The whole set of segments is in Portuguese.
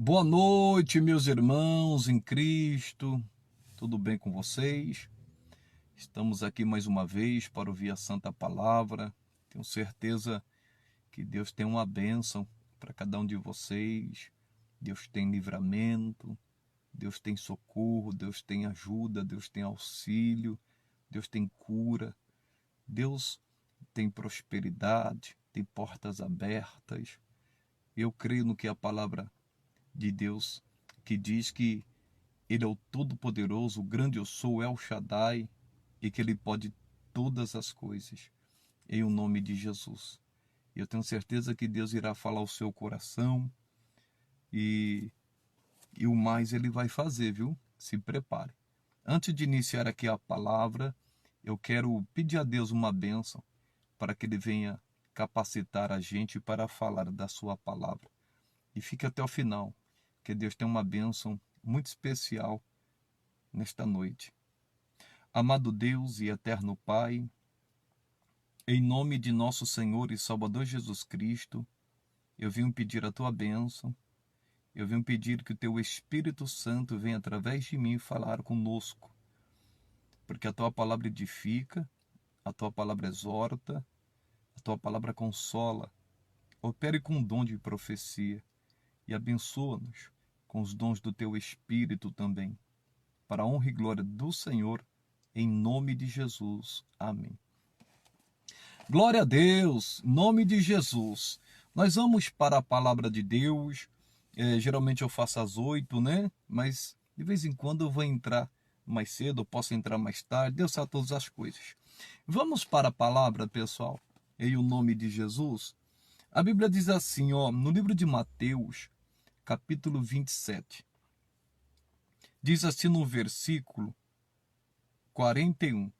Boa noite, meus irmãos em Cristo. Tudo bem com vocês? Estamos aqui mais uma vez para ouvir a Santa Palavra. Tenho certeza que Deus tem uma bênção para cada um de vocês. Deus tem livramento, Deus tem socorro, Deus tem ajuda, Deus tem auxílio, Deus tem cura, Deus tem prosperidade, tem portas abertas. Eu creio no que a palavra de Deus, que diz que Ele é o Todo-Poderoso, o grande eu sou, El Shaddai, e que Ele pode todas as coisas, em o nome de Jesus. Eu tenho certeza que Deus irá falar ao seu coração e, e o mais Ele vai fazer, viu? Se prepare. Antes de iniciar aqui a palavra, eu quero pedir a Deus uma bênção para que Ele venha capacitar a gente para falar da sua palavra. E fique até o final, que Deus tem uma bênção muito especial nesta noite. Amado Deus e eterno Pai, em nome de nosso Senhor e Salvador Jesus Cristo, eu vim pedir a tua bênção, eu vim pedir que o teu Espírito Santo venha através de mim falar conosco, porque a tua palavra edifica, a tua palavra exorta, a tua palavra consola. Opere com o dom de profecia e abençoa-nos com os dons do teu Espírito também, para a honra e glória do Senhor, em nome de Jesus. Amém. Glória a Deus, em nome de Jesus. Nós vamos para a palavra de Deus. Geralmente eu faço às 8, né? Mas de vez em quando eu vou entrar mais cedo, eu posso entrar mais tarde. Deus sabe todas as coisas. Vamos para a palavra, pessoal, em o nome de Jesus. A Bíblia diz assim, ó, no livro de Mateus, capítulo 27. Diz assim no versículo 41.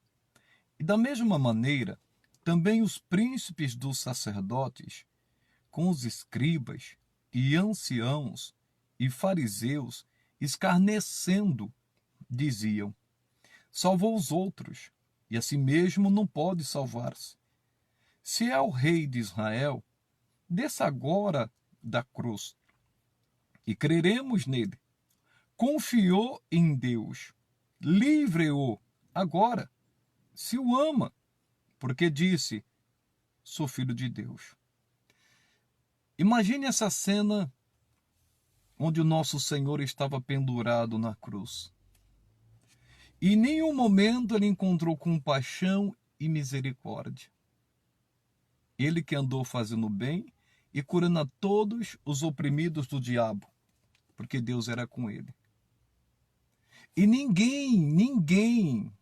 E da mesma maneira, também os príncipes dos sacerdotes, com os escribas e anciãos e fariseus, escarnecendo, diziam: salvou os outros, e a si mesmo não pode salvar-se. Se é o rei de Israel, desça agora da cruz, e creremos nele. Confiou em Deus, livre-o agora, se o ama, porque disse: sou filho de Deus. Imagine essa cena onde o nosso Senhor estava pendurado na cruz. E em nenhum momento ele encontrou compaixão e misericórdia. Ele que andou fazendo bem e curando a todos os oprimidos do diabo, porque Deus era com ele. E ninguém,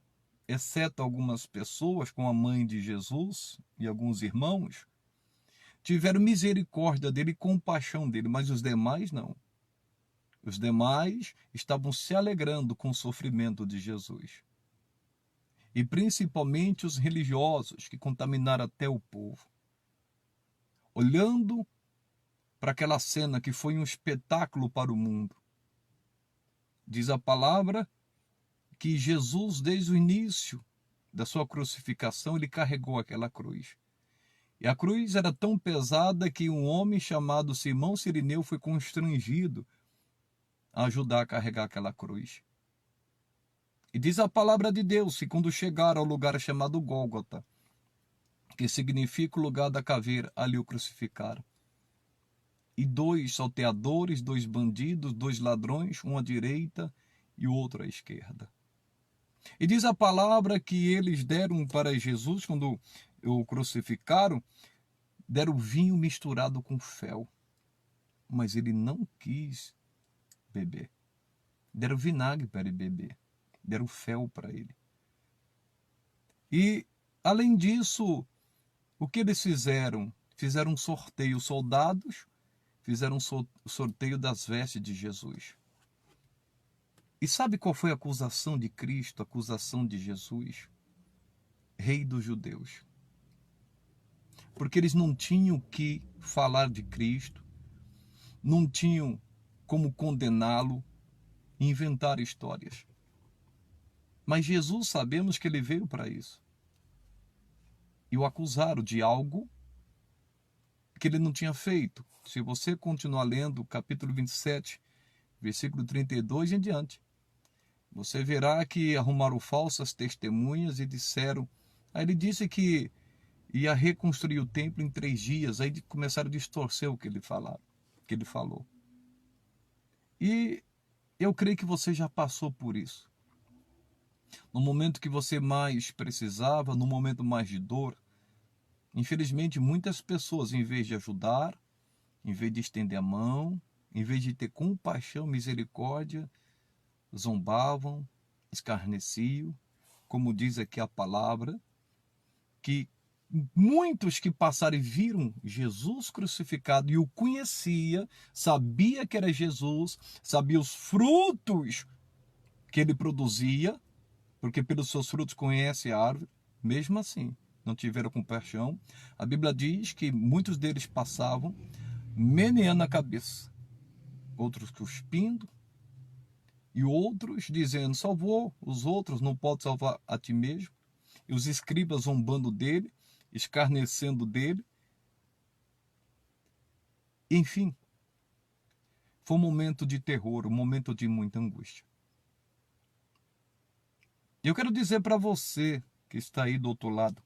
exceto algumas pessoas, como a mãe de Jesus e alguns irmãos, tiveram misericórdia dele e compaixão dele, mas os demais não. Os demais estavam se alegrando com o sofrimento de Jesus. E principalmente os religiosos que contaminaram até o povo. Olhando para aquela cena que foi um espetáculo para o mundo. Diz a palavra que Jesus, desde o início da sua crucificação, ele carregou aquela cruz. E a cruz era tão pesada que um homem chamado Simão Cirineu foi constrangido a ajudar a carregar aquela cruz. E diz a palavra de Deus que quando chegaram ao lugar chamado Gólgota, que significa o lugar da caveira, ali o crucificaram. E 2 salteadores, 2 bandidos, 2 ladrões, um à direita e o outro à esquerda. E diz a palavra que eles deram para Jesus, quando o crucificaram, deram vinho misturado com fel. Mas ele não quis beber. Deram vinagre para ele beber. Deram fel para ele. E, além disso, o que eles fizeram? Fizeram um sorteio. Soldados fizeram um sorteio das vestes de Jesus. E sabe qual foi a acusação de Cristo, a acusação de Jesus? Rei dos judeus. Porque eles não tinham que falar de Cristo, não tinham como condená-lo, inventar histórias. Mas Jesus, sabemos que ele veio para isso. E o acusaram de algo que ele não tinha feito. Se você continuar lendo o capítulo 27, versículo 32 em diante. Você verá que arrumaram falsas testemunhas e disseram. Aí ele disse que ia reconstruir o templo em 3 dias. Aí começaram a distorcer o que ele falou. E eu creio que você já passou por isso. No momento que você mais precisava, no momento mais de dor, infelizmente muitas pessoas, em vez de ajudar, em vez de estender a mão, em vez de ter compaixão, misericórdia, zombavam, escarneciam, como diz aqui a palavra, que muitos que passaram e viram Jesus crucificado e o conhecia, sabia que era Jesus, sabia os frutos que ele produzia, porque pelos seus frutos conhece a árvore, mesmo assim, não tiveram compaixão. A Bíblia diz que muitos deles passavam meneando a cabeça, outros cuspindo, e outros dizendo, salvou os outros, não pode salvar a ti mesmo. E os escribas zombando dele, escarnecendo dele. Enfim, foi um momento de terror, um momento de muita angústia. E eu quero dizer para você que está aí do outro lado,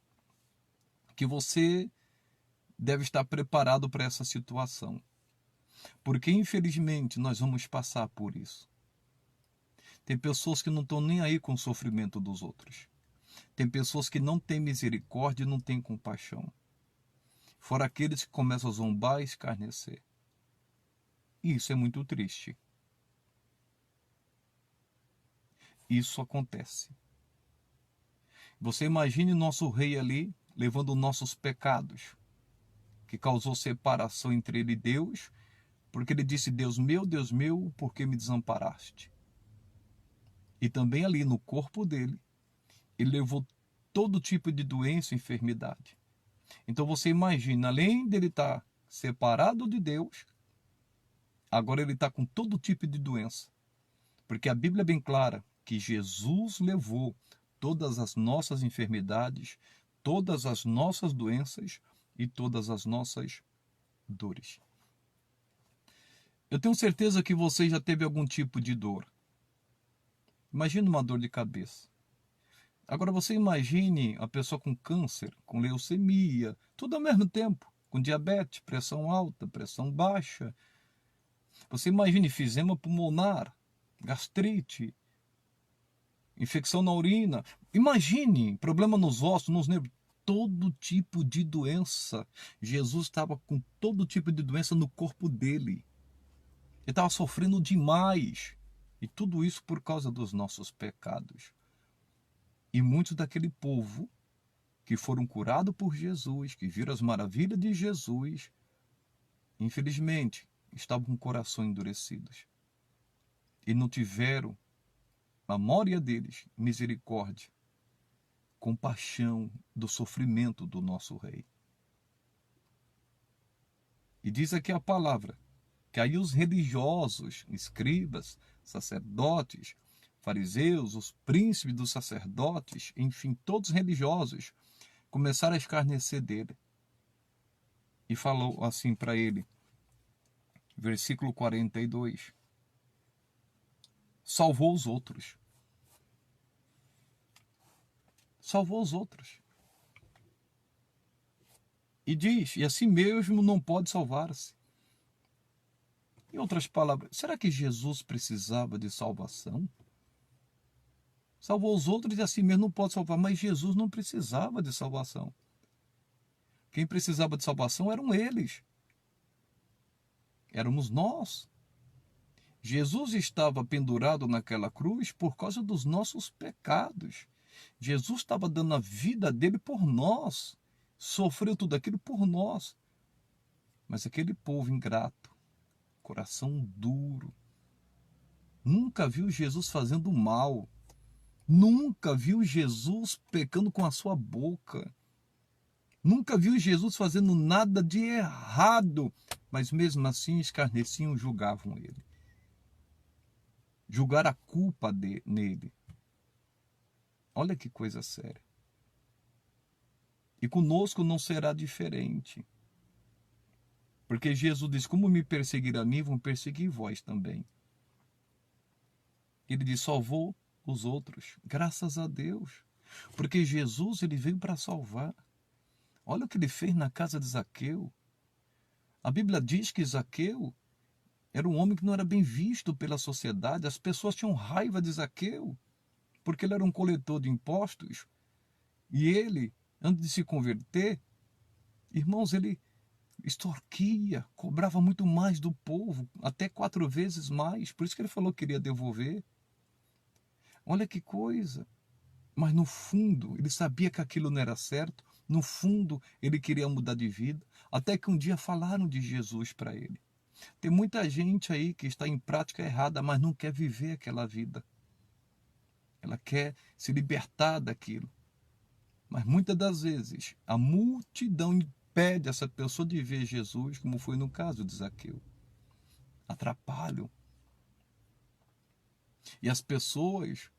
que você deve estar preparado para essa situação. Porque infelizmente nós vamos passar por isso. Tem pessoas que não estão nem aí com o sofrimento dos outros. Tem pessoas que não têm misericórdia e não têm compaixão. Fora aqueles que começam a zombar e escarnecer. E isso é muito triste. Isso acontece. Você imagine nosso rei ali levando nossos pecados, que causou separação entre ele e Deus, porque ele disse, Deus meu, por que me desamparaste? E também ali no corpo dele, ele levou todo tipo de doença e enfermidade. Então você imagina, além dele estar separado de Deus, agora ele está com todo tipo de doença. Porque a Bíblia é bem clara que Jesus levou todas as nossas enfermidades, todas as nossas doenças e todas as nossas dores. Eu tenho certeza que você já teve algum tipo de dor. Imagine uma dor de cabeça. Agora você imagine a pessoa com câncer, com leucemia, tudo ao mesmo tempo, com diabetes, pressão alta, pressão baixa. Você imagine enfisema pulmonar, gastrite, infecção na urina. Imagine problema nos ossos, nos nervos, todo tipo de doença. Jesus estava com todo tipo de doença no corpo dele. Ele estava sofrendo demais. E tudo isso por causa dos nossos pecados. E muitos daquele povo que foram curados por Jesus, que viram as maravilhas de Jesus, infelizmente, estavam com o coração endurecidos. E não tiveram, a maioria deles, misericórdia, compaixão do sofrimento do nosso rei. E diz aqui a palavra, que aí os religiosos, escribas, sacerdotes, fariseus, os príncipes dos sacerdotes, enfim, todos religiosos, começaram a escarnecer dele. E falou assim para ele, versículo 42, salvou os outros. Salvou os outros. E diz, e assim mesmo não pode salvar-se. Em outras palavras, será que Jesus precisava de salvação? Salvou os outros e assim mesmo não pode salvar, mas Jesus não precisava de salvação. Quem precisava de salvação eram eles. Éramos nós. Jesus estava pendurado naquela cruz por causa dos nossos pecados. Jesus estava dando a vida dele por nós. Sofreu tudo aquilo por nós. Mas aquele povo ingrato, coração duro, nunca viu Jesus fazendo mal. Nunca viu Jesus pecando com a sua boca. Nunca viu Jesus fazendo nada de errado. Mas mesmo assim escarneciam, julgavam ele. Julgaram a culpa nele. Olha que coisa séria. E conosco não será diferente. Porque Jesus diz, como me perseguir a mim, vão perseguir vós também. Ele diz: salvou os outros. Graças a Deus. Porque Jesus, ele veio para salvar. Olha o que ele fez na casa de Zaqueu. A Bíblia diz que Zaqueu era um homem que não era bem visto pela sociedade. As pessoas tinham raiva de Zaqueu, porque ele era um coletor de impostos. E ele, antes de se converter, irmãos, ele extorquia, cobrava muito mais do povo, até 4 vezes mais. Por isso que ele falou que queria devolver. Olha que coisa. Mas no fundo, ele sabia que aquilo não era certo. No fundo, ele queria mudar de vida. Até que um dia falaram de Jesus para ele. Tem muita gente aí que está em prática errada, mas não quer viver aquela vida. Ela quer se libertar daquilo. Mas muitas das vezes, a multidão impede essa pessoa de ver Jesus, como foi no caso de Zaqueu. Atrapalham. E as pessoas,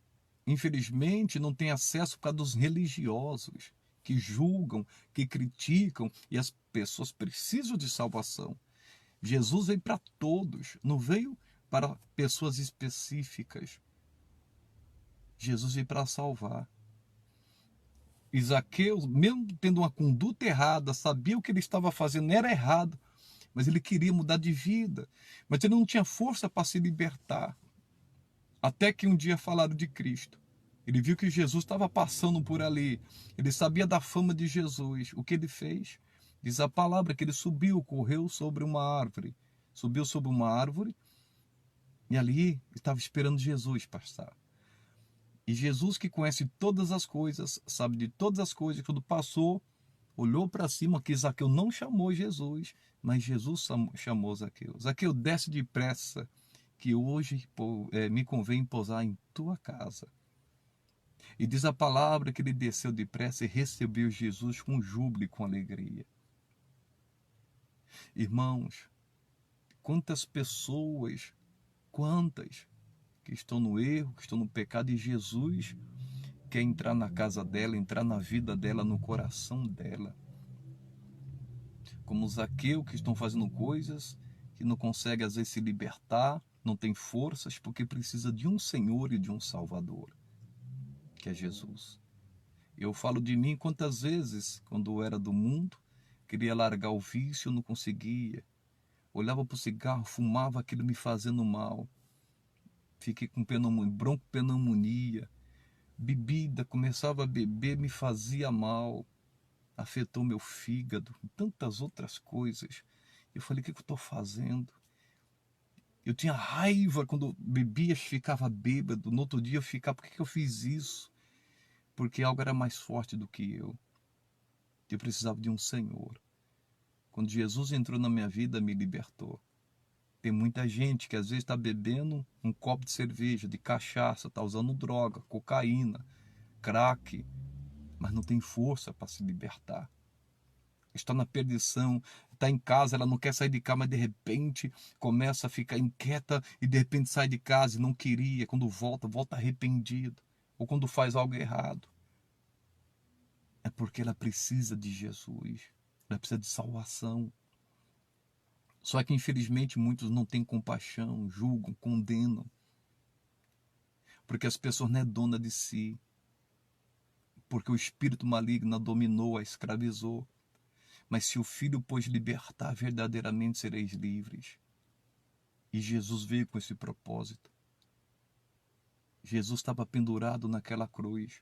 infelizmente, não têm acesso por causa dos religiosos, que julgam, que criticam, e as pessoas precisam de salvação. Jesus veio para todos, não veio para pessoas específicas. Jesus veio para salvar. E Zaqueu, mesmo tendo uma conduta errada, sabia o que ele estava fazendo era errado, mas ele queria mudar de vida. Mas ele não tinha força para se libertar. Até que um dia falaram de Cristo. Ele viu que Jesus estava passando por ali. Ele sabia da fama de Jesus. O que ele fez? Diz a palavra que ele subiu, correu sobre uma árvore. Subiu sobre uma árvore e ali estava esperando Jesus passar. E Jesus, que conhece todas as coisas, sabe de todas as coisas, quando passou, olhou para cima, que Zaqueu não chamou Jesus, mas Jesus chamou Zaqueu. Zaqueu, desce depressa, que hoje me convém pousar em tua casa. E diz a palavra que ele desceu depressa e recebeu Jesus com júbilo e com alegria. Irmãos, quantas pessoas, quantas que estão no erro, que estão no pecado, e Jesus quer entrar na casa dela, entrar na vida dela, no coração dela. Como Zaqueu, que estão fazendo coisas que não consegue às vezes se libertar, não tem forças, porque precisa de um Senhor e de um Salvador, que é Jesus. Eu falo de mim quantas vezes, quando eu era do mundo, queria largar o vício, não conseguia. Olhava para o cigarro, fumava aquilo me fazendo mal. Fiquei com bronco-pneumonia. Bebida, começava a beber, me fazia mal. Afetou meu fígado, tantas outras coisas. Eu falei, o que eu estou fazendo? Eu tinha raiva quando bebia, ficava bêbado. No outro dia eu ficava, por que eu fiz isso? Porque algo era mais forte do que eu. Eu precisava de um Senhor. Quando Jesus entrou na minha vida, me libertou. Tem muita gente que às vezes está bebendo um copo de cerveja, de cachaça, está usando droga, cocaína, crack, mas não tem força para se libertar. Está na perdição, está em casa, ela não quer sair de casa, mas de repente começa a ficar inquieta e de repente sai de casa e não queria. Quando volta, volta arrependido. Ou quando faz algo errado. É porque ela precisa de Jesus. Ela precisa de salvação. Só que infelizmente muitos não têm compaixão, julgam, condenam. Porque as pessoas não é dona de si. Porque o espírito maligno a dominou, a escravizou. Mas se o Filho pôs libertar, verdadeiramente sereis livres. E Jesus veio com esse propósito. Jesus estava pendurado naquela cruz.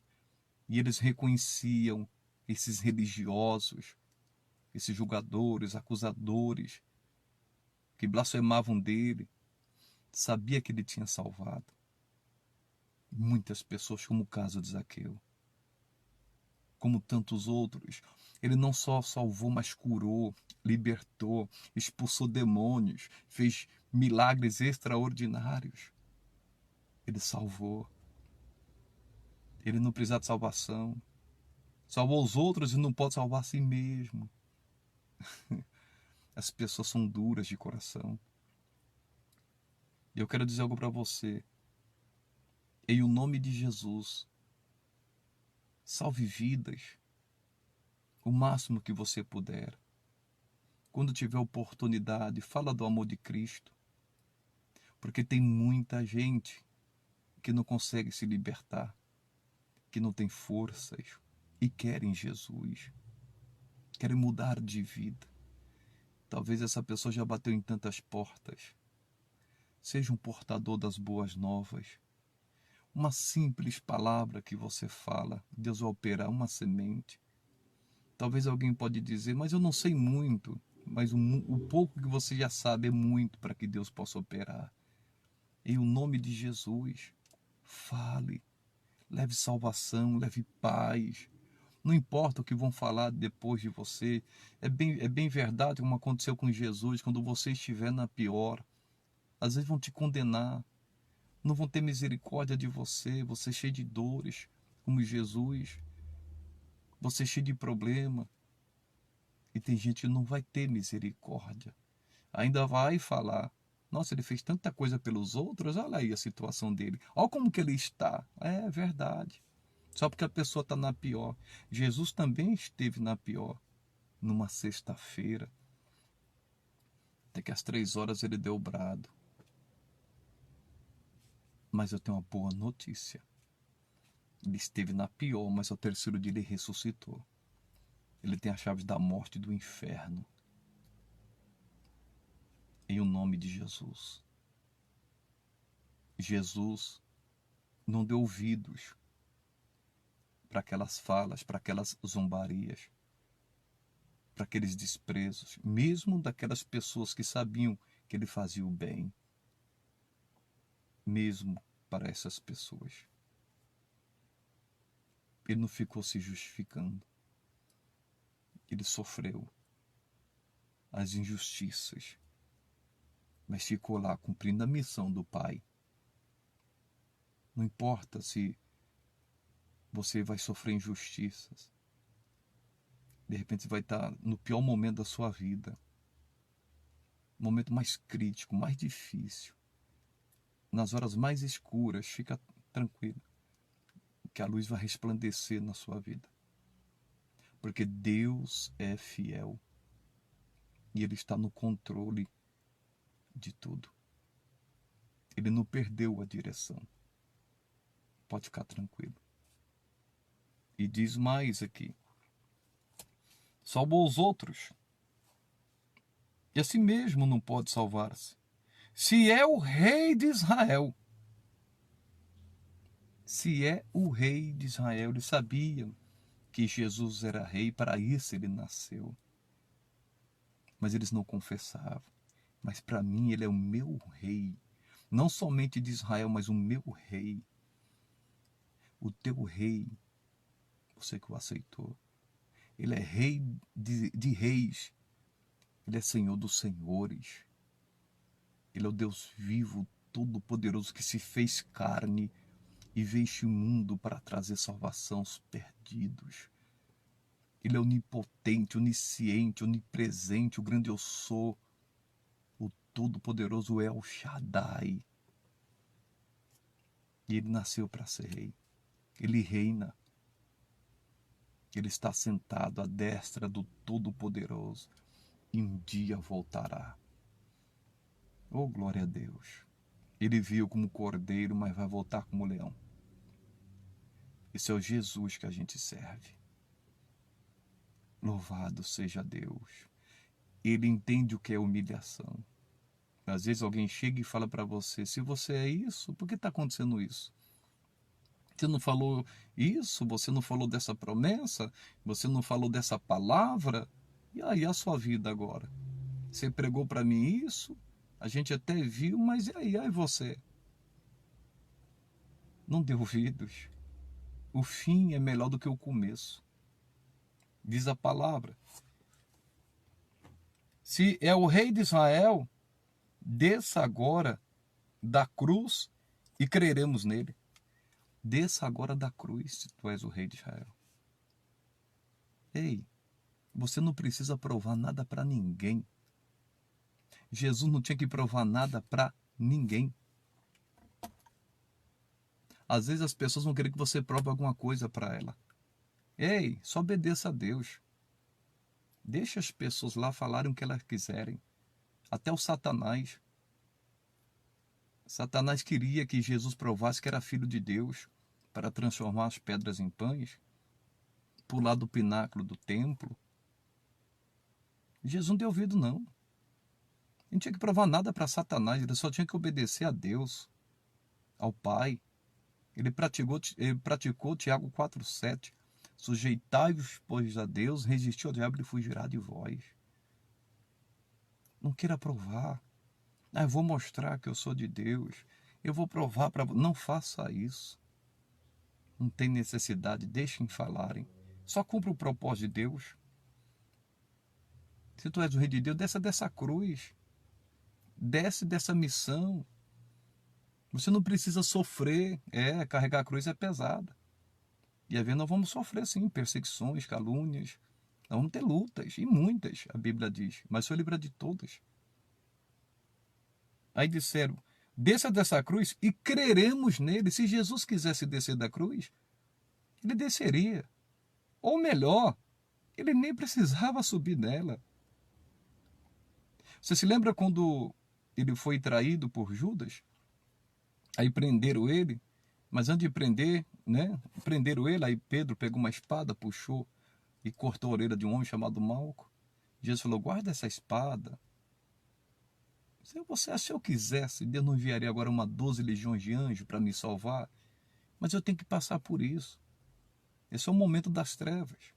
E eles reconheciam esses religiosos, esses julgadores, acusadores, que blasfemavam dele. Sabia que ele tinha salvado. Muitas pessoas, como o caso de Zaqueu. Como tantos outros. Ele não só salvou, mas curou, libertou, expulsou demônios, fez milagres extraordinários. Ele salvou. Ele não precisa de salvação. Salvou os outros e não pode salvar a si mesmo. As pessoas são duras de coração. E eu quero dizer algo para você. Em o nome de Jesus, salve vidas o máximo que você puder. Quando tiver oportunidade, fala do amor de Cristo. Porque tem muita gente que não conseguem se libertar, que não têm forças e querem Jesus, querem mudar de vida. Talvez essa pessoa já bateu em tantas portas. Seja um portador das boas novas. Uma simples palavra que você fala, Deus vai operar uma semente. Talvez alguém pode dizer, mas eu não sei muito. Mas o pouco que você já sabe é muito para que Deus possa operar. Em o nome de Jesus, fale, leve salvação, leve paz. Não importa o que vão falar depois de você. É bem verdade como aconteceu com Jesus, quando você estiver na pior. Às vezes vão te condenar, não vão ter misericórdia de você, você cheio de dores, como Jesus, você cheio de problema. E tem gente que não vai ter misericórdia. Ainda vai falar, nossa, ele fez tanta coisa pelos outros, olha aí a situação dele. Olha como que ele está. É verdade. Só porque a pessoa está na pior. Jesus também esteve na pior, numa sexta-feira. Até que às 3 horas ele deu o brado. Mas eu tenho uma boa notícia. Ele esteve na pior, mas ao terceiro dia ele ressuscitou. Ele tem a chave da morte e do inferno. Em o nome de Jesus. Jesus não deu ouvidos para aquelas falas, para aquelas zombarias, para aqueles desprezos, mesmo daquelas pessoas que sabiam que ele fazia o bem. Mesmo para essas pessoas. Ele não ficou se justificando. Ele sofreu as injustiças, mas ficou lá cumprindo a missão do Pai. Não importa se você vai sofrer injustiças. De repente você vai estar no pior momento da sua vida. Momento mais crítico, mais difícil. Nas horas mais escuras, fica tranquilo. Que a luz vai resplandecer na sua vida. Porque Deus é fiel. E Ele está no controle de tudo. Ele não perdeu a direção. Pode ficar tranquilo. E diz mais aqui. Salvou os outros. E assim mesmo não pode salvar-se. Se é o rei de Israel. Se é o rei de Israel. Eles sabiam que Jesus era rei, para isso ele nasceu. Mas eles não confessavam. Mas para mim ele é o meu rei. Não somente de Israel, mas o meu rei. O teu rei. Você que o aceitou. Ele é rei de reis. Ele é Senhor dos senhores. Ele é o Deus vivo, todo-poderoso, que se fez carne e veio este mundo para trazer salvação aos perdidos. Ele é onipotente, onisciente, onipresente, o grande eu sou, o todo-poderoso El Shaddai. E ele nasceu para ser rei. Ele reina. Ele está sentado à destra do Todo-Poderoso. E um dia voltará. Oh, glória a Deus. Ele viu como cordeiro, mas vai voltar como leão. Esse é o Jesus que a gente serve. Louvado seja Deus. Ele entende o que é humilhação. Às vezes alguém chega e fala para você, se você é isso, por que está acontecendo isso? Você não falou isso? Você não falou dessa promessa? Você não falou dessa palavra? E aí a sua vida agora? Você pregou para mim isso? A gente até viu, mas e aí você? Não dê ouvidos. O fim é melhor do que o começo. Diz a palavra. Se é o rei de Israel, desça agora da cruz e creremos nele. Desça agora da cruz, se tu és o rei de Israel. Ei, você não precisa provar nada para ninguém. Jesus não tinha que provar nada para ninguém. Às vezes as pessoas vão querer que você prove alguma coisa para ela. Ei, só obedeça a Deus. Deixa as pessoas lá falarem o que elas quiserem. Até o Satanás. Satanás queria que Jesus provasse que era filho de Deus para transformar as pedras em pães, pular do pináculo do templo. Jesus não deu ouvido, não. Não tinha que provar nada para Satanás, ele só tinha que obedecer a Deus, ao Pai. Ele praticou Tiago 4,7. Sujeitai-vos, pois, a Deus, resistiu ao diabo e fugirá de vós. Não queira provar. Eu vou mostrar que eu sou de Deus. Eu vou provar para... Não faça isso. Não tem necessidade, deixem falarem. Só cumpra o propósito de Deus. Se tu és o rei de Deus, desce dessa cruz. Desce dessa missão. Você não precisa sofrer. Carregar a cruz é pesada. E às vezes nós vamos sofrer, sim, perseguições, calúnias. Nós vamos ter lutas, e muitas, a Bíblia diz. Mas foi livre de todas. Aí disseram, desça dessa cruz e creremos nele. Se Jesus quisesse descer da cruz, ele desceria. Ou melhor, ele nem precisava subir nela. Você se lembra quando ele foi traído por Judas? Aí prenderam ele, mas antes de prender, prenderam ele, aí Pedro pegou uma espada, puxou e cortou a orelha de um homem chamado Malco. Jesus falou, guarda essa espada. Se eu quisesse, Deus não enviaria agora 12 legiões de anjos para me salvar, mas eu tenho que passar por isso. Esse é o momento das trevas.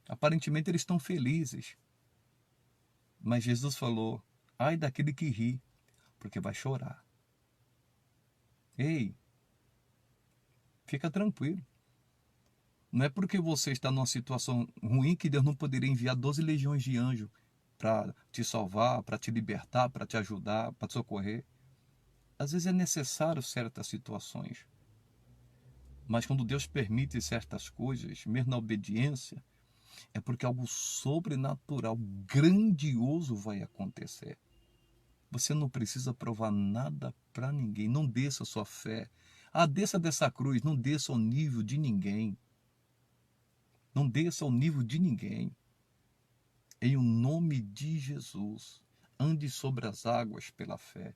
Aparentemente eles estão felizes. Mas Jesus falou, ai daquele que ri, porque vai chorar. Ei, fica tranquilo. Não é porque você está numa situação ruim que Deus não poderia enviar 12 legiões de anjos para te salvar, para te libertar, para te ajudar, para te socorrer. Às vezes é necessário certas situações. Mas quando Deus permite certas coisas, mesmo na obediência, é porque algo sobrenatural, grandioso vai acontecer. Você não precisa provar nada para ninguém. Não desça a sua fé. Desça dessa cruz. Não desça ao nível de ninguém. Não desça ao nível de ninguém. Em o nome de Jesus, ande sobre as águas pela fé.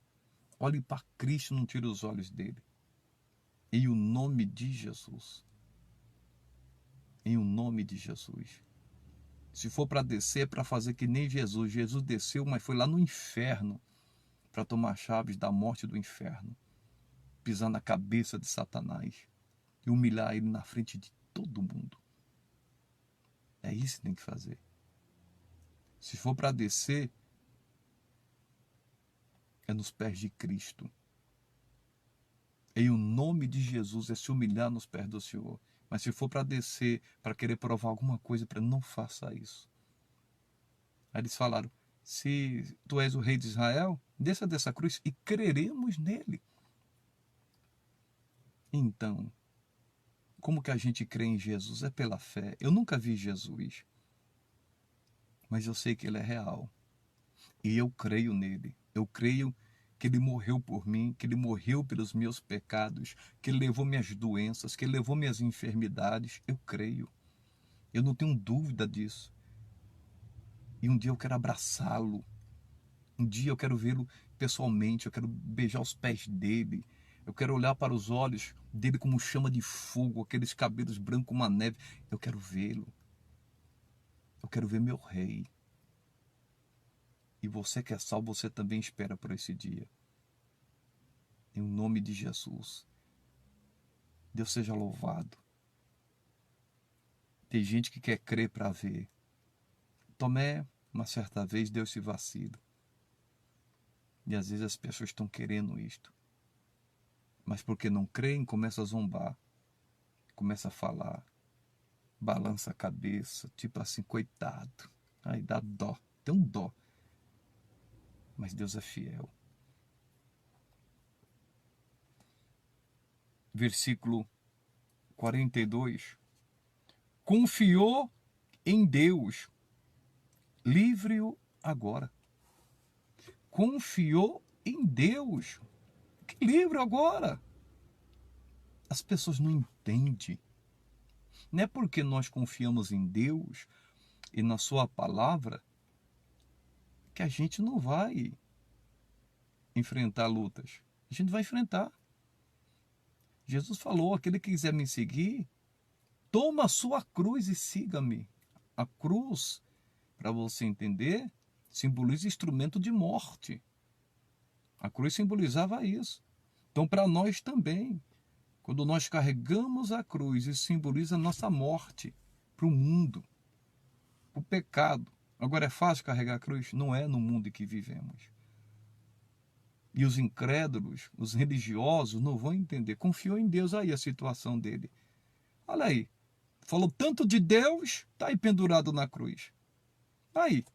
Olhe para Cristo, não tire os olhos dele. Em o nome de Jesus. Em o nome de Jesus. Se for para descer, é para fazer que nem Jesus. Jesus desceu, mas foi lá no inferno para tomar chaves da morte do inferno. Pisar na cabeça de Satanás e humilhar ele na frente de todo mundo. É isso que tem que fazer. Se for para descer, é nos pés de Cristo. Em o nome de Jesus é se humilhar nos pés do Senhor. Mas se for para descer, para querer provar alguma coisa, não faça isso. Aí eles falaram, se tu és o rei de Israel, desça dessa cruz e creremos nele. Então, como que a gente crê em Jesus? É pela fé. Eu nunca vi Jesus, mas eu sei que ele é real. E eu creio nele. Eu creio que ele morreu por mim, que ele morreu pelos meus pecados, que ele levou minhas doenças, que ele levou minhas enfermidades. Eu creio. Eu não tenho dúvida disso. E um dia eu quero abraçá-lo. Um dia eu quero vê-lo pessoalmente, eu quero beijar os pés dele. Eu quero olhar para os olhos dele como chama de fogo, aqueles cabelos brancos como a neve. Eu quero vê-lo. Eu quero ver meu rei. E você que é salvo, você também espera por esse dia. Em nome de Jesus. Deus seja louvado. Tem gente que quer crer para ver. Tomé, uma certa vez, Deus se vacila. E às vezes as pessoas estão querendo isto. Mas porque não creem, começa a zombar. Começa a falar. Balança a cabeça, tipo assim, coitado. Aí dá dó, tem um dó. Mas Deus é fiel. Versículo 42. Confiou em Deus, livre-o agora. Confiou em Deus, que livre agora. As pessoas não entendem. Não é porque nós confiamos em Deus e na sua palavra que a gente não vai enfrentar lutas. A gente vai enfrentar. Jesus falou, aquele que quiser me seguir, toma a sua cruz e siga-me. A cruz, para você entender, simboliza instrumento de morte. A cruz simbolizava isso. Então, para nós também, quando nós carregamos a cruz, isso simboliza a nossa morte para o mundo, para o pecado. Agora, é fácil carregar a cruz? Não é no mundo em que vivemos. E os incrédulos, os religiosos, não vão entender. Confiou em Deus, aí a situação dele. Olha aí, falou tanto de Deus, está aí pendurado na cruz. Aí,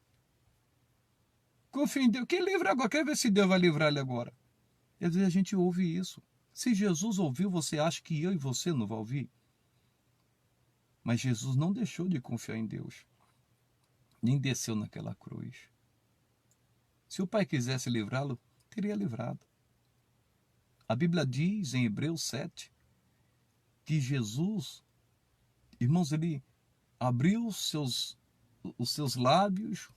confia em Deus. Quem livra agora? Quer ver se Deus vai livrar ele agora? E às vezes a gente ouve isso. Se Jesus ouviu, você acha que eu e você não vão ouvir? Mas Jesus não deixou de confiar em Deus. Nem desceu naquela cruz. Se o Pai quisesse livrá-lo, teria livrado. A Bíblia diz em Hebreus 7 que Jesus, irmãos, ele abriu os seus lábios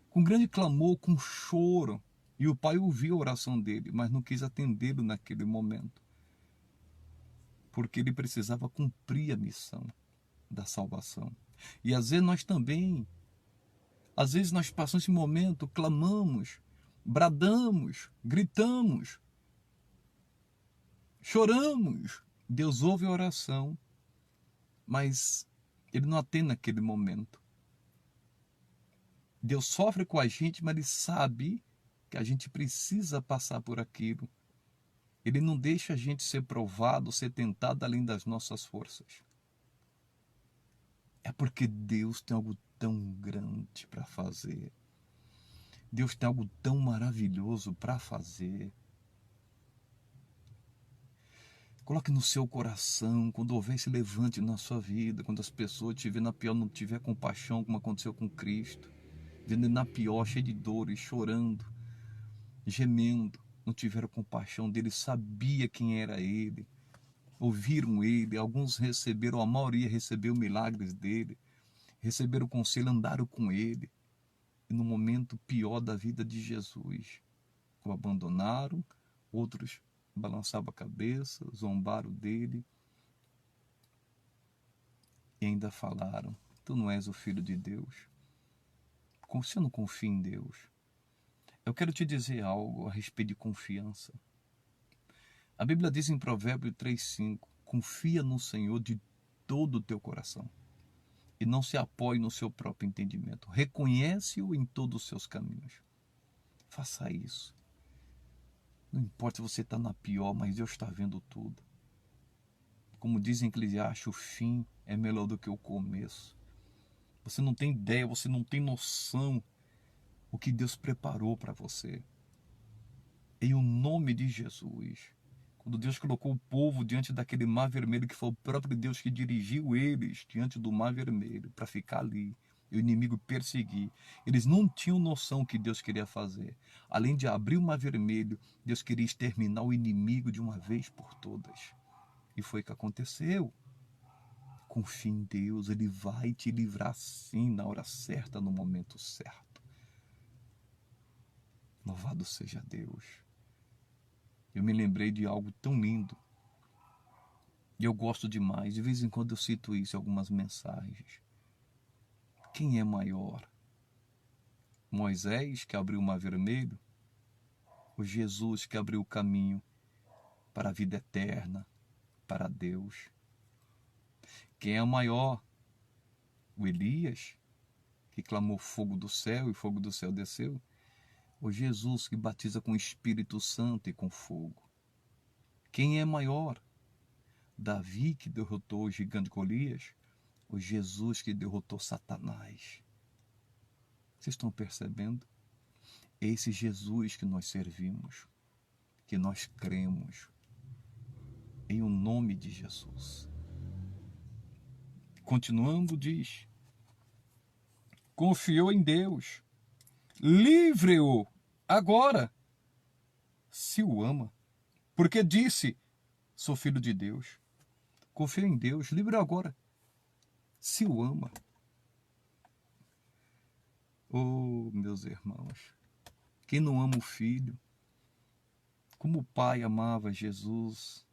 com grande clamor, com choro. E o Pai ouviu a oração dele, mas não quis atendê-lo naquele momento. Porque ele precisava cumprir a missão da salvação. E às vezes nós também, às vezes nós passamos esse momento, clamamos, bradamos, gritamos, choramos. Deus ouve a oração, mas ele não atende naquele momento. Deus sofre com a gente, mas ele sabe que a gente precisa passar por aquilo. Ele não deixa a gente ser provado, ser tentado além das nossas forças. É porque Deus tem algo tão grande para fazer. Deus tem algo tão maravilhoso para fazer. Coloque no seu coração, quando houver esse levante na sua vida, quando as pessoas te verem na pior, não tiver compaixão, como aconteceu com Cristo, vendo na pior, cheio de dores, chorando, gemendo, não tiveram compaixão dele, sabia quem era ele, ouviram ele, alguns receberam, a maioria recebeu milagres dele, receberam conselho, andaram com ele, e no momento pior da vida de Jesus, o abandonaram, outros balançavam a cabeça, zombaram dele, e ainda falaram, tu não és o Filho de Deus, você não confia em Deus. Eu quero te dizer algo a respeito de confiança. A Bíblia diz em Provérbios 3,5, confia no Senhor de todo o teu coração e não se apoie no seu próprio entendimento. Reconhece-o em todos os seus caminhos. Faça isso. Não importa se você está na pior, mas Deus está vendo tudo. Como diz em Eclesiastes, o fim é melhor do que o começo. Você não tem ideia, você não tem noção o que Deus preparou para você. Em o nome de Jesus. Quando Deus colocou o povo diante daquele mar vermelho, que foi o próprio Deus que dirigiu eles diante do mar vermelho, para ficar ali, e o inimigo perseguir. Eles não tinham noção o que Deus queria fazer. Além de abrir o mar vermelho, Deus queria exterminar o inimigo de uma vez por todas. E foi o que aconteceu. Confie em Deus, Ele vai te livrar sim, na hora certa, no momento certo. Louvado seja Deus. Eu me lembrei de algo tão lindo. E eu gosto demais. De vez em quando eu cito isso em algumas mensagens. Quem é maior? Moisés, que abriu o mar vermelho? Ou Jesus, que abriu o caminho para a vida eterna, para Deus? Quem é maior? O Elias, que clamou fogo do céu e fogo do céu desceu? Ou Jesus, que batiza com o Espírito Santo e com fogo? Quem é maior? Davi, que derrotou o gigante Golias? Ou Jesus, que derrotou Satanás? Vocês estão percebendo? É esse Jesus que nós servimos, que nós cremos, em o nome de Jesus. Continuando, diz, confiou em Deus, livre-o agora, se o ama, porque disse, sou filho de Deus. Confia em Deus, livre-o agora, se o ama. Oh, meus irmãos, quem não ama o filho, Como o pai amava Jesus.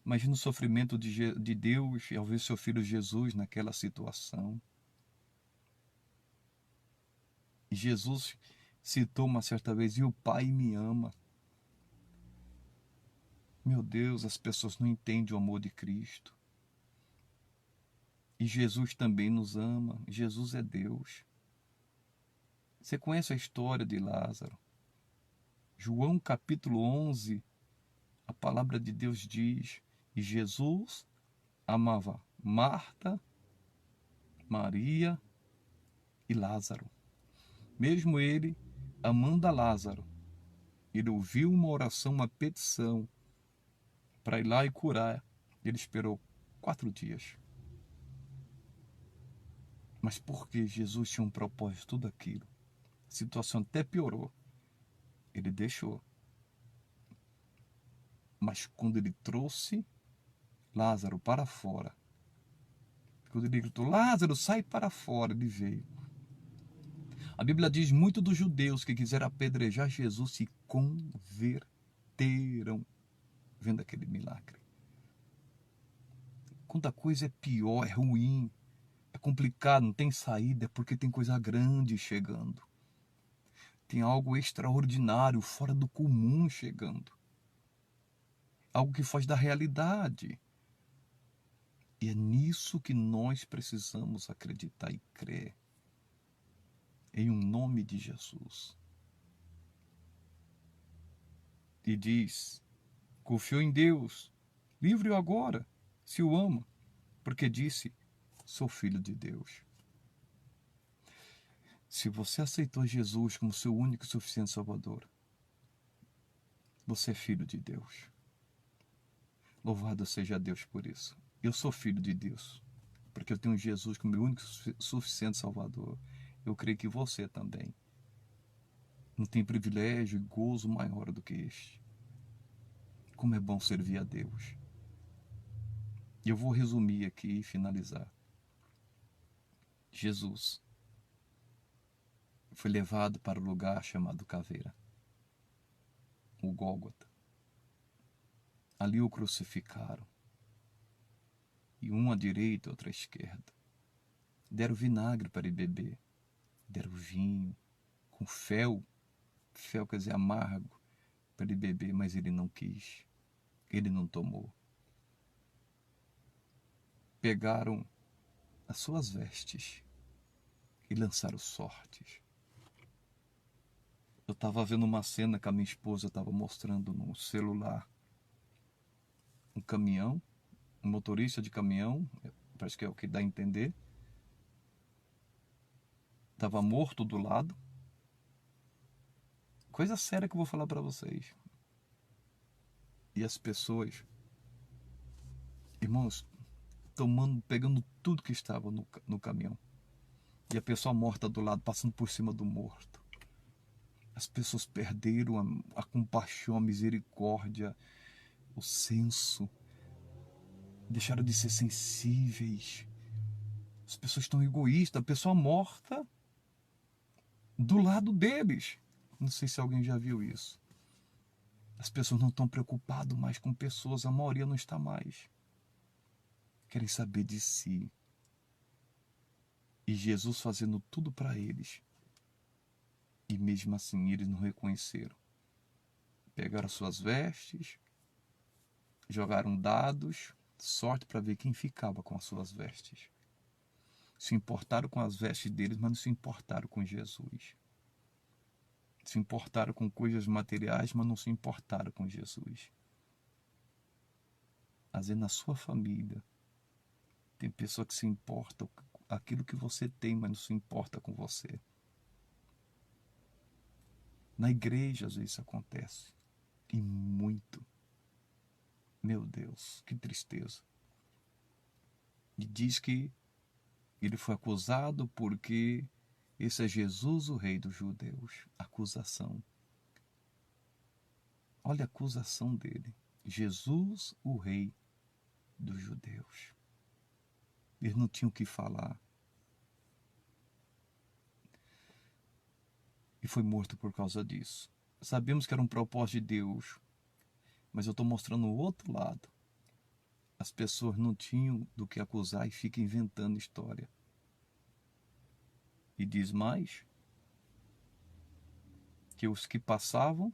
Imagina o sofrimento de Deus ao ver seu filho Jesus naquela situação. E Jesus citou uma certa vez: e o Pai me ama. Meu Deus, as pessoas não entendem o amor de Cristo. E Jesus também nos ama. Jesus é Deus. Você conhece a história de Lázaro? João capítulo 11, a palavra de Deus diz: e Jesus amava Marta, Maria e Lázaro. Mesmo ele amando a Lázaro, ele ouviu uma oração, uma petição para ir lá e curar. Ele esperou 4 dias. Mas porque Jesus tinha um propósito, tudo aquilo, a situação até piorou. Ele deixou. Mas quando ele trouxe Lázaro para fora, quando ele gritou: Lázaro, sai para fora, ele veio. A Bíblia diz: muito dos judeus que quiseram apedrejar Jesus se converteram vendo aquele milagre. Quando a coisa é pior, é ruim, é complicado, não tem saída, é porque tem coisa grande chegando. Tem algo extraordinário, fora do comum chegando. Algo que foge da realidade. E é nisso que nós precisamos acreditar e crer. Em um nome de Jesus. E diz: confiou em Deus, livre-o agora, se o ama, porque disse: sou filho de Deus. Se você aceitou Jesus como seu único e suficiente Salvador, você é filho de Deus. Louvado seja Deus por isso. Eu sou filho de Deus, porque eu tenho Jesus como meu único e suficiente Salvador. Eu creio que você também não tem privilégio e gozo maior do que este. Como é bom servir a Deus. E eu vou resumir aqui e finalizar. Jesus foi levado para o lugar chamado Caveira, o Gólgota. Ali o crucificaram, e um à direita, outro à esquerda. Deram vinagre para ele beber, deram vinho, com fel quer dizer amargo, para ele beber, mas ele não quis, ele não tomou. Pegaram as suas vestes e lançaram sortes. Eu estava vendo uma cena que a minha esposa estava mostrando no celular. Um caminhão, um motorista de caminhão, parece que é o que dá a entender, estava morto do lado. Coisa séria que eu vou falar para vocês. E as pessoas, irmãos, pegando tudo que estava no caminhão. E a pessoa morta do lado, passando por cima do morto. As pessoas perderam a compaixão, a misericórdia, o senso. Deixaram de ser sensíveis. As pessoas estão egoístas. A pessoa morta do lado deles. Não sei se alguém já viu isso. As pessoas não estão preocupadas mais com pessoas. A maioria não está mais. Querem saber de si. E Jesus fazendo tudo para eles. E mesmo assim eles não reconheceram. Pegaram suas vestes, jogaram dados, sorte para ver quem ficava com as suas vestes. Se importaram com as vestes deles, mas não se importaram com Jesus. Se importaram com coisas materiais, mas não se importaram com Jesus. Às vezes na sua família, tem pessoa que se importa com aquilo que você tem, mas não se importa com você. Na igreja, às vezes, isso acontece. E muito. Meu Deus, que tristeza. E diz que ele foi acusado porque esse é Jesus, o rei dos judeus. Acusação. Olha a acusação dele. Jesus, o rei dos judeus. Eles não tinham o que falar. E foi morto por causa disso. Sabemos que era um propósito de Deus, mas eu estou mostrando o outro lado. As pessoas não tinham do que acusar e ficam inventando história. E diz mais, que os que passavam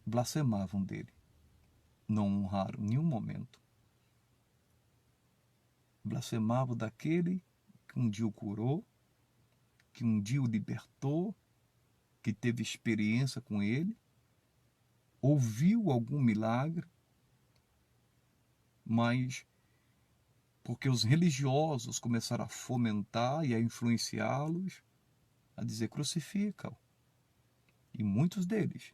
blasfemavam dele. Não honraram em nenhum momento. Blasfemavam daquele que um dia o curou, que um dia o libertou, que teve experiência com ele, ouviu algum milagre, mas porque os religiosos começaram a fomentar e a influenciá-los a dizer crucifica-o. E muitos deles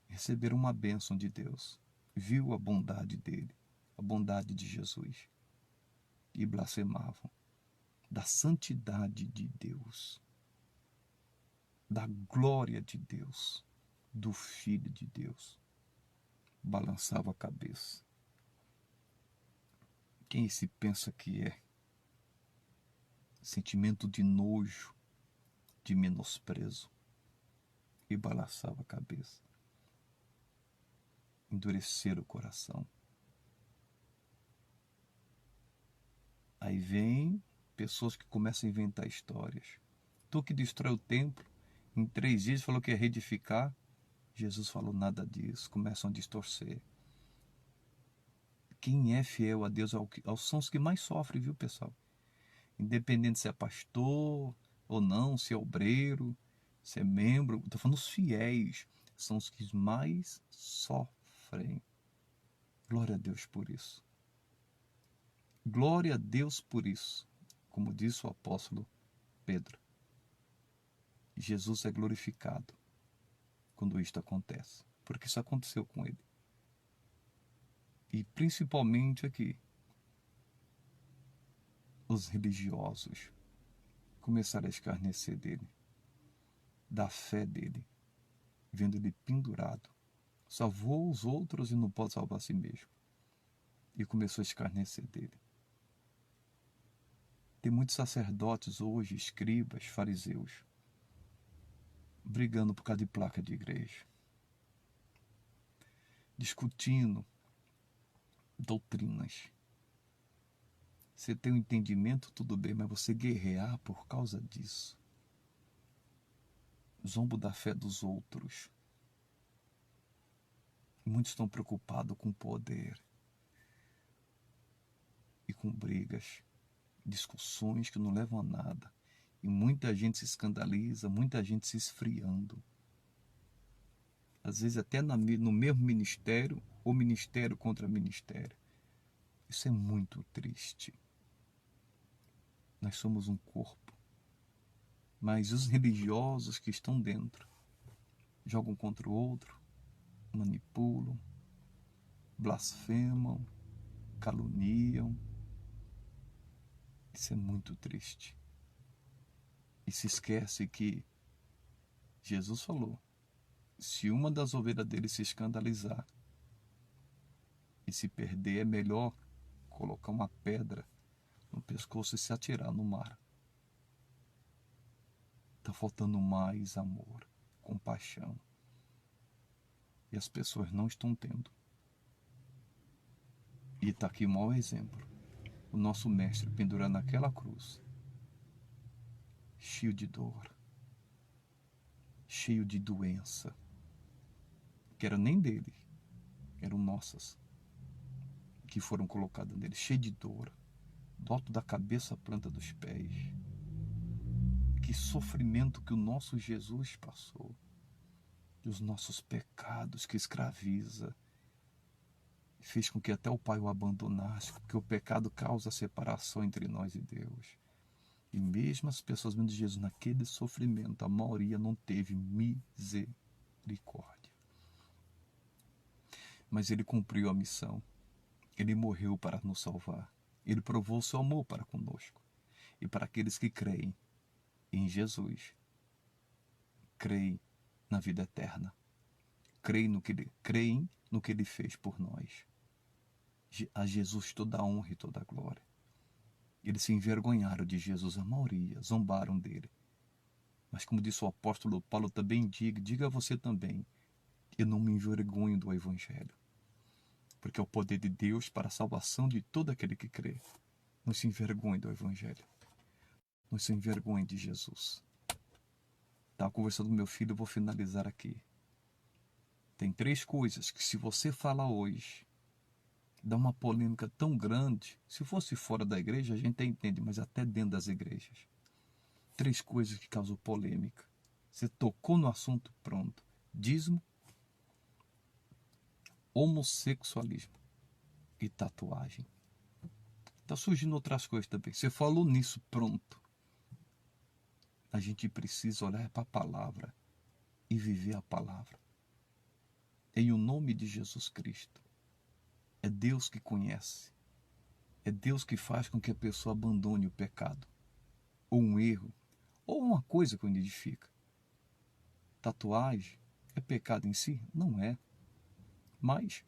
receberam uma bênção de Deus, viu a bondade dele, a bondade de Jesus, e blasfemavam da santidade de Deus, da glória de Deus, do Filho de Deus. Balançava a cabeça. Quem se pensa que é? Sentimento de nojo, de menosprezo. E balançava a cabeça. Endurecer o coração. Aí vem pessoas que começam a inventar histórias. Tu que destrói o templo, em 3 dias falou que ia reedificar. Jesus falou nada disso. Começam a distorcer. Quem é fiel a Deus são os que mais sofrem, viu, pessoal? Independente se é pastor ou não, se é obreiro, se é membro. Estou falando os fiéis. São os que mais sofrem. Glória a Deus por isso. Glória a Deus por isso. Como disse o apóstolo Pedro. Jesus é glorificado quando isto acontece. Porque isso aconteceu com ele. E principalmente aqui, os religiosos começaram a escarnecer dele, da fé dele, vendo ele pendurado. Salvou os outros e não pode salvar a si mesmo. E começou a escarnecer dele. Tem muitos sacerdotes hoje, escribas, fariseus, brigando por causa de placa de igreja, discutindo doutrinas. Você tem um entendimento, tudo bem, mas você guerrear por causa disso. Zombo da fé dos outros. Muitos estão preocupados com poder e com brigas, discussões que não levam a nada. E muita gente se escandaliza, muita gente se esfriando. Às vezes até no mesmo ministério, ou ministério contra ministério. Isso é muito triste. Nós somos um corpo. Mas os religiosos que estão dentro jogam contra o outro, manipulam, blasfemam, caluniam. Isso é muito triste. E se esquece que Jesus falou, se uma das ovelhas dele se escandalizar e se perder, é melhor colocar uma pedra no pescoço e se atirar no mar. Está faltando mais amor, compaixão. E as pessoas não estão tendo. E está aqui o maior exemplo. O nosso mestre pendurado naquela cruz, cheio de dor, cheio de doença, que eram nem dele, eram nossas, que foram colocadas nele, cheio de dor, do alto da cabeça à planta dos pés. Que sofrimento que o nosso Jesus passou, e os nossos pecados que escraviza, fez com que até o Pai o abandonasse, porque o pecado causa separação entre nós e Deus. E mesmo as pessoas vendo Jesus naquele sofrimento, a maioria não teve misericórdia. Mas ele cumpriu a missão. Ele morreu para nos salvar. Ele provou seu amor para conosco. E para aqueles que creem em Jesus, creem na vida eterna. Creem no que ele fez por nós. A Jesus toda a honra e toda a glória. Eles se envergonharam de Jesus, a maioria, zombaram dele. Mas como disse o apóstolo Paulo, também diga a você também, eu não me envergonho do Evangelho, porque é o poder de Deus para a salvação de todo aquele que crê. Não se envergonhe do Evangelho. Não se envergonhe de Jesus. Estava conversando com meu filho, eu vou finalizar aqui. Tem 3 coisas que se você falar hoje, dá uma polêmica tão grande. Se fosse fora da igreja, a gente até entende, mas até dentro das igrejas. 3 coisas que causam polêmica. Você tocou no assunto, pronto. Dízimo, homossexualismo e tatuagem. Está surgindo outras coisas também. Você falou nisso, pronto. A gente precisa olhar para a palavra e viver a palavra. Em o nome de Jesus Cristo. É Deus que conhece. É Deus que faz com que a pessoa abandone o pecado. Ou um erro. Ou uma coisa que o edifica. Tatuagem é pecado em si? Não é. Mas,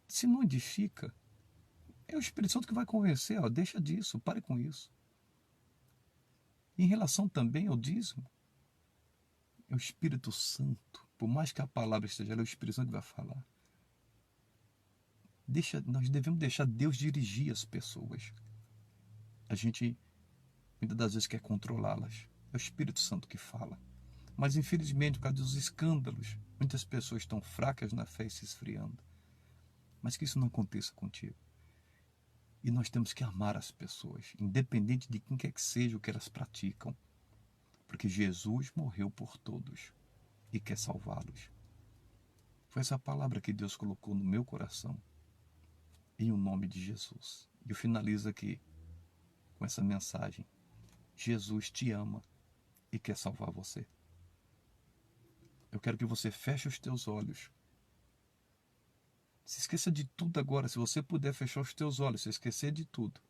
se não edifica, é o Espírito Santo que vai convencer. Ó, deixa disso, pare com isso. Em relação também ao dízimo, é o Espírito Santo. Por mais que a palavra esteja ali, é o Espírito Santo que vai falar. Nós devemos deixar Deus dirigir as pessoas. A gente, muitas das vezes, quer controlá-las. É o Espírito Santo que fala. Mas, infelizmente, por causa dos escândalos, muitas pessoas estão fracas na fé e se esfriando. Mas que isso não aconteça contigo. E nós temos que amar as pessoas, independente de quem quer que seja o que elas praticam. Porque Jesus morreu por todos e quer salvá-los. Foi essa palavra que Deus colocou no meu coração, em o nome de Jesus. E eu finalizo aqui com essa mensagem. Jesus te ama e quer salvar você. Eu quero que você feche os teus olhos. Se esqueça de tudo agora. Se você puder fechar os teus olhos, se esquecer de tudo,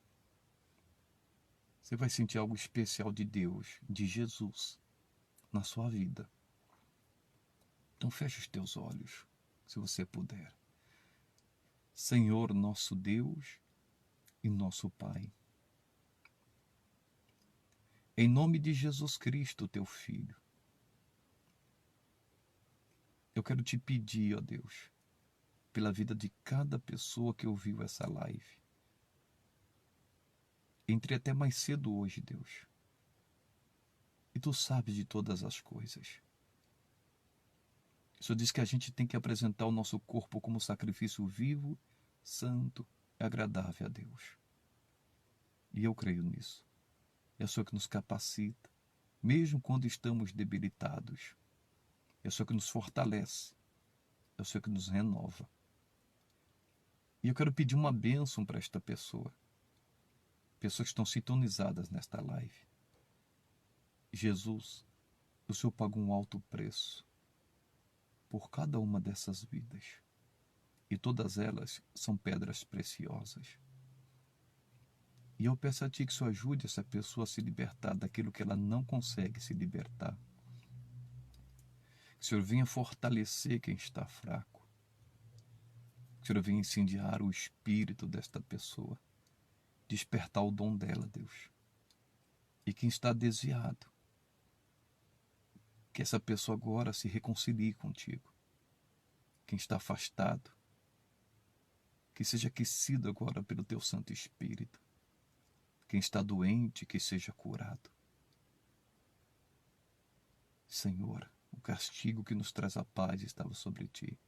você vai sentir algo especial de Deus, de Jesus, na sua vida. Então feche os teus olhos, se você puder. Senhor, nosso Deus e nosso Pai, em nome de Jesus Cristo, teu Filho, eu quero te pedir, ó Deus, pela vida de cada pessoa que ouviu essa live. Entrei até mais cedo hoje, Deus. E tu sabes de todas as coisas. O Senhor diz que a gente tem que apresentar o nosso corpo como sacrifício vivo, santo e agradável a Deus. E eu creio nisso. É o Senhor que nos capacita, mesmo quando estamos debilitados. É o Senhor que nos fortalece. É o Senhor que nos renova. E eu quero pedir uma bênção para esta pessoa. Pessoas que estão sintonizadas nesta live. Jesus, o Senhor pagou um alto preço por cada uma dessas vidas. E todas elas são pedras preciosas. E eu peço a Ti que o Senhor ajude essa pessoa a se libertar daquilo que ela não consegue se libertar. Que o Senhor venha fortalecer quem está fraco. Que o Senhor venha incendiar o espírito desta pessoa. Despertar o dom dela, Deus. E quem está desviado, que essa pessoa agora se reconcilie contigo. Quem está afastado, que seja aquecido agora pelo Teu Santo Espírito. Quem está doente, que seja curado. Senhor, o castigo que nos traz a paz estava sobre Ti.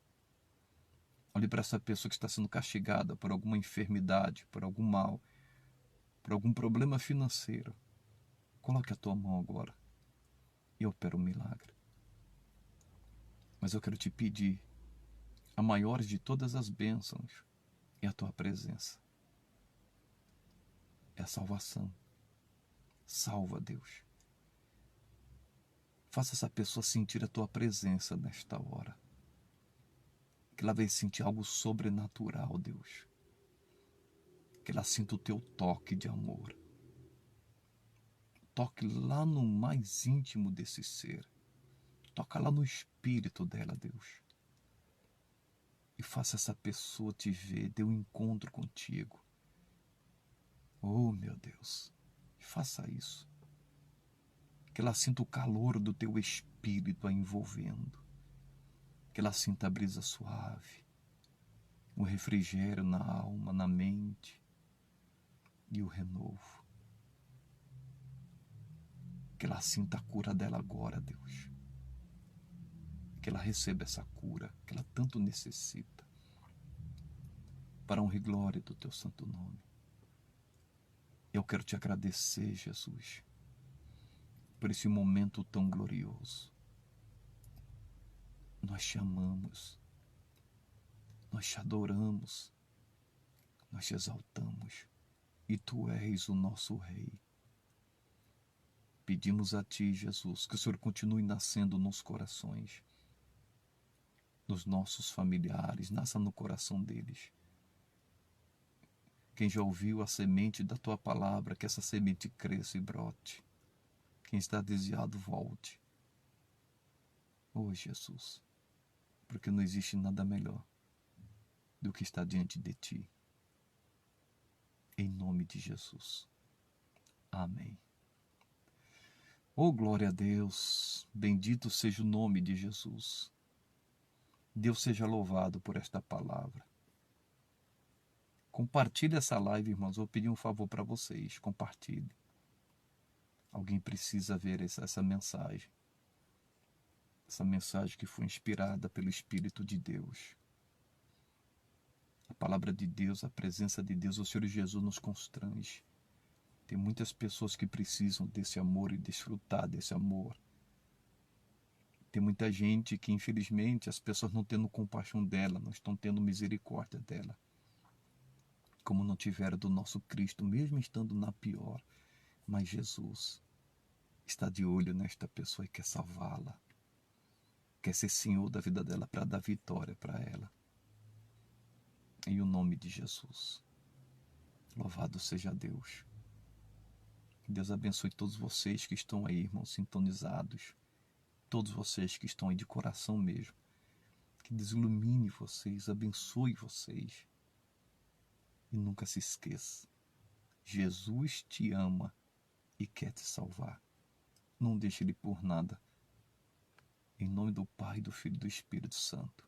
Olhe para essa pessoa que está sendo castigada por alguma enfermidade, por algum mal, por algum problema financeiro. Coloque a Tua mão agora e opera um milagre. Mas eu quero te pedir, a maior de todas as bênçãos é a Tua presença. É a salvação. Salva, Deus. Faça essa pessoa sentir a Tua presença nesta hora. Que ela vai sentir algo sobrenatural, Deus. Que ela sinta o Teu toque de amor. Toque lá no mais íntimo desse ser. Toca lá no espírito dela, Deus. E faça essa pessoa te ver, dê um encontro contigo. Oh, meu Deus. Faça isso. Que ela sinta o calor do teu Espírito a envolvendo. Que ela sinta a brisa suave, o refrigério na alma, na mente e o renovo. Que ela sinta a cura dela agora, Deus. Que ela receba essa cura que ela tanto necessita. Para a honra e glória do teu santo nome. Eu quero te agradecer, Jesus, por esse momento tão glorioso. Nós te amamos, nós te adoramos, nós te exaltamos, e tu és o nosso Rei. Pedimos a ti, Jesus, que o Senhor continue nascendo nos corações dos nossos familiares, nasça no coração deles. Quem já ouviu a semente da tua palavra, que essa semente cresça e brote. Quem está desviado, volte. Oh, Jesus, porque não existe nada melhor do que estar diante de ti. Em nome de Jesus. Amém. Oh, glória a Deus. Bendito seja o nome de Jesus. Deus seja louvado por esta palavra. Compartilhe essa live, irmãos. Eu vou pedir um favor para vocês. Compartilhe. Alguém precisa ver essa mensagem. Essa mensagem que foi inspirada pelo Espírito de Deus. A palavra de Deus, a presença de Deus, o Senhor Jesus nos constrange. Tem muitas pessoas que precisam desse amor e desfrutar desse amor. Tem muita gente que, infelizmente, as pessoas não tendo compaixão dela, não estão tendo misericórdia dela. Como não tiveram do nosso Cristo, mesmo estando na pior. Mas Jesus está de olho nesta pessoa e quer salvá-la. Quer ser Senhor da vida dela para dar vitória para ela. Em o nome de Jesus. Louvado seja Deus. Deus abençoe todos vocês que estão aí, irmãos, sintonizados. Todos vocês que estão aí de coração mesmo. Que Deus ilumine vocês, abençoe vocês. E nunca se esqueça. Jesus te ama e quer te salvar. Não deixe Ele por nada. Em nome do Pai, do Filho e do Espírito Santo.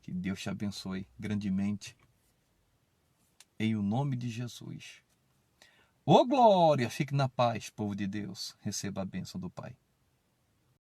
Que Deus te abençoe grandemente. Em o nome de Jesus. Ô glória! Fique na paz, povo de Deus. Receba a bênção do Pai.